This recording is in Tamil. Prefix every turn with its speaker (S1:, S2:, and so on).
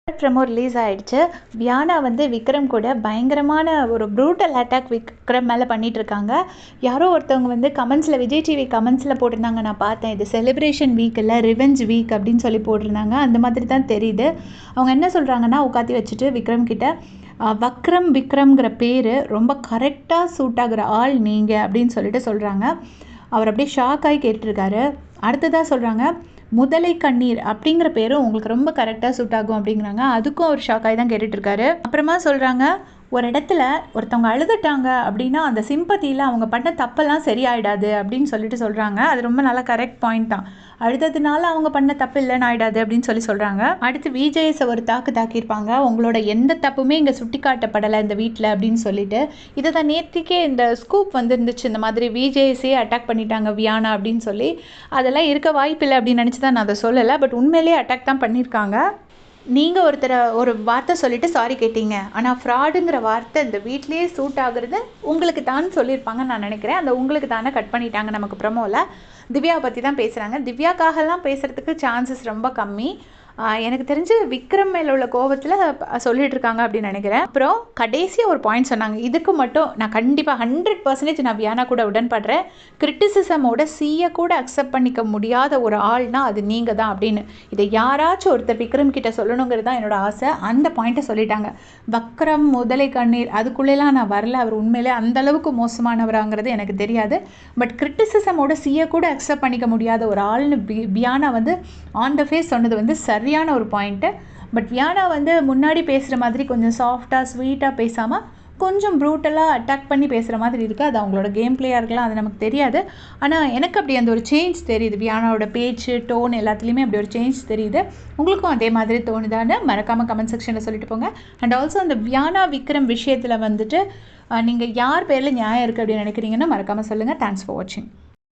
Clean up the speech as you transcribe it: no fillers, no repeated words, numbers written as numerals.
S1: ப்ரோமோ ரிலீஸ் ஆயிடுச்சு. வியானா வந்து விக்ரம் கூட பயங்கரமான ஒரு ப்ரூட்டல் அட்டாக் விக்ரம் மேலே பண்ணிகிட்ருக்காங்க. யாரோ ஒருத்தவங்க வந்து கமெண்ட்ஸில் விஜய் டிவி கமெண்ட்ஸில் போட்டிருந்தாங்க, நான் பார்த்தேன். இது செலிப்ரேஷன் வீக் இல்லை, ரிவெஞ்ச் வீக் அப்படின்னு சொல்லி போட்டிருந்தாங்க. அந்த மாதிரி தான் தெரியுது. அவங்க என்ன சொல்கிறாங்கன்னா, உட்காத்தி வச்சுட்டு விக்ரம் கிட்ட விக்ரம்ங்கிற பேர் ரொம்ப கரெக்டாக சூட் ஆகுற ஆள் நீங்கள் அப்படின்னு சொல்லிட்டு சொல்கிறாங்க. அவர் அப்படியே ஷாக் ஆகி கேட்டிருக்காரு. அடுத்ததாக சொல்கிறாங்க, முதலை கண்ணீர் அப்படிங்கிற பேரும் உங்களுக்கு ரொம்ப கரெக்டாக சூட் ஆகும் அப்படிங்கிறாங்க. அதுக்கும் ஒரு ஷாக் ஆகி தான் கேட்டுட்ருக்காரு. அப்புறமா சொல்கிறாங்க, ஒரு இடத்துல ஒருத்தவங்க அழுதுட்டாங்க அப்படின்னா அந்த சிம்பத்தியில் அவங்க பண்ண தப்பெல்லாம் சரியாயிடாது அப்படின்னு சொல்லிட்டு சொல்கிறாங்க. அது ரொம்ப நல்லா கரெக்ட் பாயிண்ட் தான். அழுததுனால அவங்க பண்ண தப்பு இல்லைன்னு ஆயிடாது அப்படின்னு சொல்கிறாங்க. அடுத்து விஜேஎஸை ஒரு தாக்கியிருப்பாங்க. உங்களோட எந்த தப்புமே இங்கே சுட்டி காட்டப்படலை இந்த வீட்டில் அப்படின்னு சொல்லிட்டு. இதை தான் நேற்றுக்கே இந்த ஸ்கூப் வந்துருந்துச்சு, இந்த மாதிரி விஜேஎஸே அட்டாக் பண்ணிட்டாங்க வியானா அப்படின்னு சொல்லி. அதெல்லாம் இருக்க வாய்ப்பில்லை அப்படின்னு நினச்சி தான் நான் அதை சொல்லலை. பட் உண்மையிலேயே அட்டாக் தான் பண்ணியிருக்காங்க. நீங்கள் ஒரு வார்த்தை சொல்லிவிட்டு சாரி கேட்டீங்க, ஆனால் ஃப்ராடுங்கிற வார்த்தை இந்த வீட்லேயே சூட் ஆகுறது உங்களுக்கு தான் சொல்லியிருப்பாங்கன்னு நான் நினைக்கிறேன். அந்த உங்களுக்கு தானே கட் பண்ணிட்டாங்க நமக்கு ப்ரமோவில். திவ்யாவை பற்றி தான் பேசுகிறாங்க. திவ்யாக்காகலாம் பேசுகிறதுக்கு சான்சஸ் ரொம்ப கம்மி. எனக்கு தெரிஞ்சு விக்ரம் மேலே உள்ள கோபத்தில் சொல்லிட்டு இருக்காங்க அப்படின்னு நினைக்கிறேன். அப்புறம் கடைசியாக ஒரு பாயிண்ட் சொன்னாங்க, இதுக்கு மட்டும் நான் கண்டிப்பாக 100% நான் வியானா கூட உடன்படுறேன். கிரிட்டிசிசமோட சீயை கூட அக்செப்ட் பண்ணிக்க முடியாத ஒரு ஆள்னா அது நீங்கள் தான் அப்படின்னு. இதை யாராச்சும் ஒருத்தர் விக்ரம் கிட்ட சொல்லணுங்கிறது தான் என்னோட ஆசை. அந்த பாயிண்ட்டை சொல்லிட்டாங்க. விக்ரம் முதலை கண்ணீர் அதுக்குள்ளேலாம் நான் வரல. அவர் உண்மையிலே அந்தளவுக்கு மோசமானவராங்கிறது எனக்கு தெரியாது. பட் கிரிட்டிசிசமோட சீயை கூட அக்செப்ட் பண்ணிக்க முடியாத ஒரு ஆள்னு வியானா வந்து ஆன் த ஃபேஸ் சொன்னது வந்து சரியான ஒரு பாயிண்ட்டு. பட் வியானா வந்து முன்னாடி பேசுகிற மாதிரி கொஞ்சம் சாஃப்டாக ஸ்வீட்டாக பேசாமல் கொஞ்சம் ப்ரூட்டலாக அட்டாக் பண்ணி பேசுகிற மாதிரி இருக்குது. அது அவங்களோட கேம் பிளேயாக இருக்கலாம், அது நமக்கு தெரியாது. ஆனால் எனக்கு அப்படி அந்த ஒரு சேஞ்ச் தெரியுது. வியானாவோட பேச்சு, டோன் எல்லாத்துலேயுமே அப்படி ஒரு சேஞ்ச் தெரியுது. உங்களுக்கும் அதே மாதிரி தோணுதான்னு மறக்காமல் கமெண்ட் செக்ஷனில் சொல்லிட்டு போங்க. அண்ட் ஆல்சோ அந்த வியானா விக்ரம் விஷயத்தில் வந்துட்டு நீங்கள் யார் பேரில் நியாயம் இருக்குது அப்படின்னு நினைக்கிறீங்கன்னா மறக்காமல் சொல்லுங்கள். தேங்க்ஸ் ஃபார் வாட்சிங்.